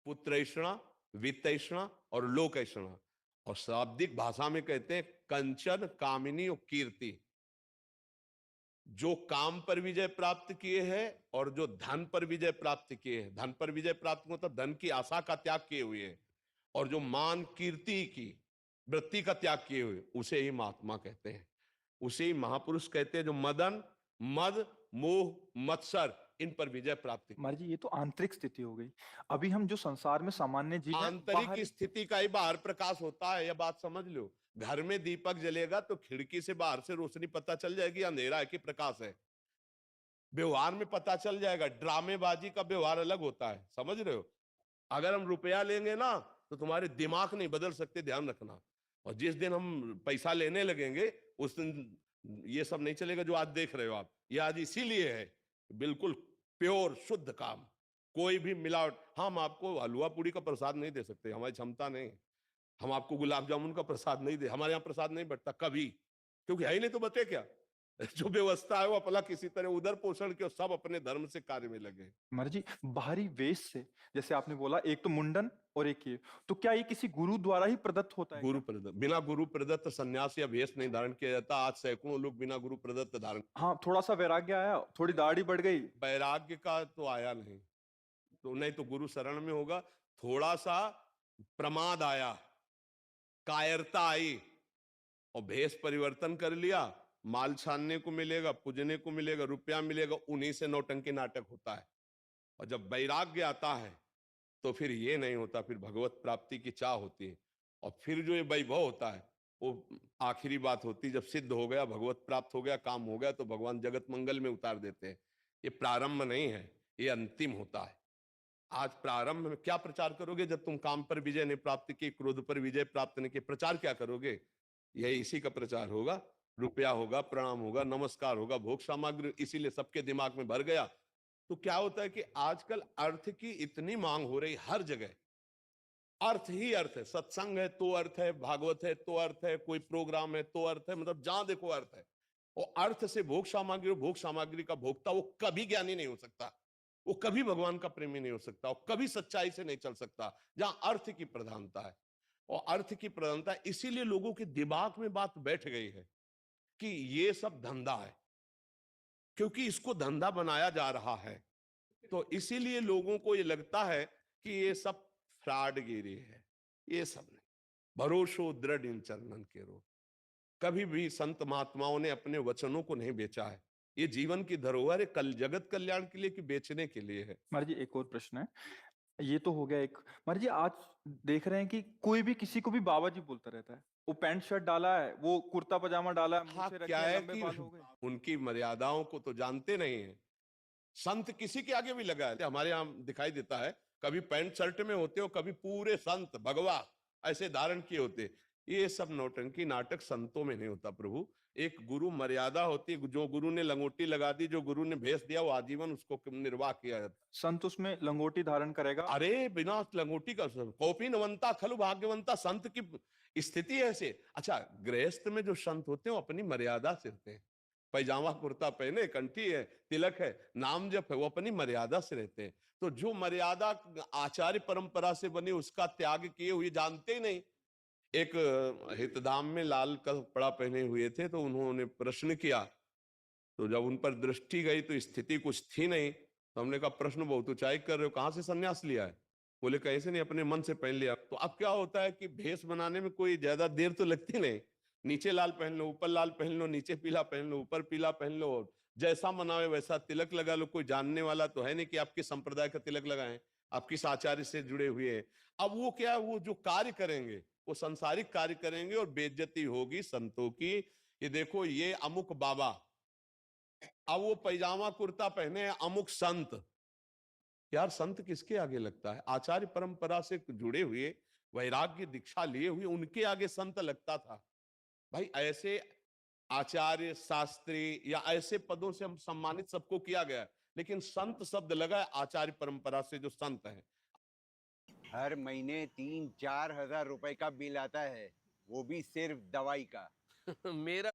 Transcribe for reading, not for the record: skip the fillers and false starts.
पुत्रैषणा, वित्तैषणा और लोकैषणा। और शाब्दिक भाषा में कहते हैं कंचन, कामिनी और कीर्ति। जो काम पर विजय प्राप्त किए हैं और जो धन पर विजय प्राप्त किए हैं, धन पर विजय प्राप्त मतलब धन की आशा का त्याग किए हुए हैं, और जो मान कीर्ति की वृत्ति का त्याग किए हुए, उसे ही महात्मा कहते हैं, उसे ही महापुरुष कहते हैं, जो मदन, मद, मोह, मत्सर इन पर विजय प्राप्त की। महाराज जी ये तो आंतरिक स्थिति हो गई। अभी हम जो संसार में सामान्य जीव हैं, आंतरिक बाहर स्थिति का ही बाहर प्रकाश होता है, यह बात समझ लो। घर में दीपक जलेगा तो खिड़की से बाहर से रोशनी पता चल जाएगी, अंधेरा है कि प्रकाश है। व्यवहार में पता चल जाएगा। ड्रामेबाजी का व्यवहार अलग होता है, समझ रहे हो। अगर हम रुपया लेंगे ना तो तुम्हारे दिमाग नहीं बदल सकते, ध्यान रखना। और जिस दिन हम पैसा लेने लगेंगे उस दिन ये सब नहीं चलेगा जो आज देख रहे हो आप। ये आज इसीलिए है बिल्कुल प्योर शुद्ध काम, कोई भी मिलावट। हम आपको हलवा पूड़ी का प्रसाद नहीं दे सकते, हमारी क्षमता नहीं। हम आपको गुलाब जामुन का प्रसाद नहीं दे, हमारे यहाँ प्रसाद नहीं बटता कभी, क्योंकि है ही नहीं तो बटे क्या। जो व्यवस्था है वो अपना किसी तरह उधर पोषण के, सब अपने धर्म से कार्य में लगे। महाराज जी बाहरी वेश से, जैसे आपने बोला एक तो मुंडन और एक ये, तो क्या ये किसी गुरु द्वारा ही प्रदत्त होता है गुरु क्या? प्रदत्त, बिना गुरु प्रदत्त संन्यास या भेष नहीं धारण किया जाता। आज सैकड़ों लोग बिना गुरु प्रदत्त धारण। हाँ थोड़ा सा वैराग्य आया, थोड़ी दाढ़ी बढ़ गई। वैराग्य का तो आया नहीं, तो नहीं तो गुरु शरण में होगा। थोड़ा सा प्रमाद आया, कायरता आई, और भेष परिवर्तन कर लिया। माल छानने को मिलेगा, पूजने को मिलेगा, रुपया मिलेगा, उन्हीं से नौटंकी नाटक होता है। और जब वैराग्य आता है तो फिर ये नहीं होता, फिर भगवत प्राप्ति की चाह होती है। और फिर जो ये वैभव होता है वो आखिरी बात होती है, जब सिद्ध हो गया, भगवत प्राप्त हो गया, काम हो गया, तो भगवान जगत मंगल में उतार देते हैं। ये प्रारंभ नहीं है, ये अंतिम होता है। आज प्रारंभ में क्या प्रचार करोगे जब तुम काम पर विजय नहीं प्राप्त की, क्रोध पर विजय प्राप्त नहीं की, प्रचार क्या करोगे? यही इसी का प्रचार होगा। रुपया होगा, प्रणाम होगा, नमस्कार होगा, भोग सामग्री, इसीलिए सबके दिमाग में भर गया। तो क्या होता है कि आजकल अर्थ की इतनी मांग हो रही हर जगह। अर्थ ही अर्थ है, सत्संग है तो अर्थ है, भागवत है तो अर्थ है, कोई प्रोग्राम है तो अर्थ है, मतलब जहां देखो अर्थ है। और अर्थ से भोग सामग्री, भोग सामग्री का भोक्ता वो कभी ज्ञानी नहीं हो सकता, वो कभी भगवान का प्रेमी नहीं हो सकता, वो कभी सच्चाई से नहीं चल सकता, जहां अर्थ की प्रधानता है। और अर्थ की प्रधानता, इसीलिए लोगों के दिमाग में बात बैठ गई है कि ये सब धंधा है, क्योंकि इसको धंधा बनाया जा रहा है। तो इसीलिए लोगों को ये लगता है कि ये सब फ्रॉडगिरी है। ये सब नहीं, भरोसो दृढ़ इन चरणन के रो। कभी भी संत महात्माओं ने अपने वचनों को नहीं बेचा है। ये जीवन की धरोहर है, कल जगत कल्याण के लिए कि बेचने के लिए है। महाराज जी एक और प्रश्न है, ये तो हो गया एक। महाराज जी आज देख रहे हैं कि कोई भी किसी को भी बाबा जी बोलता रहता है। वो पैंट शर्ट डाला है, वो कुर्ता पजामा डाला है, हाँ, मूछें क्या रखी है, है लंबे कि बाल हो गए। उनकी मर्यादाओं को तो जानते नहीं है। संत किसी के आगे भी लगा है, हमारे यहाँ दिखाई देता है, कभी पैंट शर्ट में होते हो, कभी पूरे संत भगवा ऐसे धारण किए होते। ये सब नौटंकी नाटक संतों में नहीं होता प्रभु। एक गुरु मर्यादा होती है, जो गुरु ने लंगोटी लगा दी, जो गुरु ने भेष दिया, वो आजीवन उसको निर्वाह किया जाता। संत उसमें लंगोटी धारण करेगा। अरे बिना लंगोटी का कौपी नवंता खलु भाग्यवंता, संत की स्थिति ऐसे। अच्छा, गृहस्थ में जो संत होते हैं वो अपनी मर्यादा से रहते हैं, पैजामा कुर्ता पहने, कंठी है, तिलक है, नाम जप है, वो अपनी मर्यादा से रहते हैं। तो जो मर्यादा आचार्य परंपरा से बनी उसका त्याग किए हुए जानते ही नहीं। एक हितधाम में लाल कपड़ा पहने हुए थे, तो उन्होंने प्रश्न किया, तो जब उन पर दृष्टि गई तो स्थिति कुछ थी नहीं। तो हमने कहा प्रश्न बहुत ऊंचाई कर रहे हो, कहां से सन्यास लिया है? बोले कैसे नहीं, अपने मन से पहन लिया। तो अब क्या होता है कि भेष बनाने में कोई ज्यादा देर तो लगती नहीं। नीचे लाल पहन लो, ऊपर लाल पहन लो, नीचे पीला पहन लो, ऊपर पीला पहन लो, जैसा मनावे वैसा तिलक लगा लो। कोई जानने वाला तो है नहीं कि आपके संप्रदाय का तिलक लगाए, आप किस आचार्य से जुड़े हुए हैं। अब वो क्या, वो जो कार्य करेंगे वो संसारिक कार्य करेंगे और बेइज्जती होगी संतों की। ये देखो ये अमुक बाबा, अब वो पैजामा कुर्ता पहने हैं अमुक संत। यार संत किसके आगे लगता है? आचार्य परंपरा से जुड़े हुए, वैराग्य दीक्षा लिए हुए, उनके आगे संत लगता था। भाई ऐसे आचार्य, शास्त्री या ऐसे पदों से हम सम्मानित सबको किया गया, लेकिन संत शब्द लगा है आचार्य परंपरा से जो संत हैं। हर महीने 3-4 हजार रुपए का बिल आता है, वो भी सिर्फ दवाई का। मेरा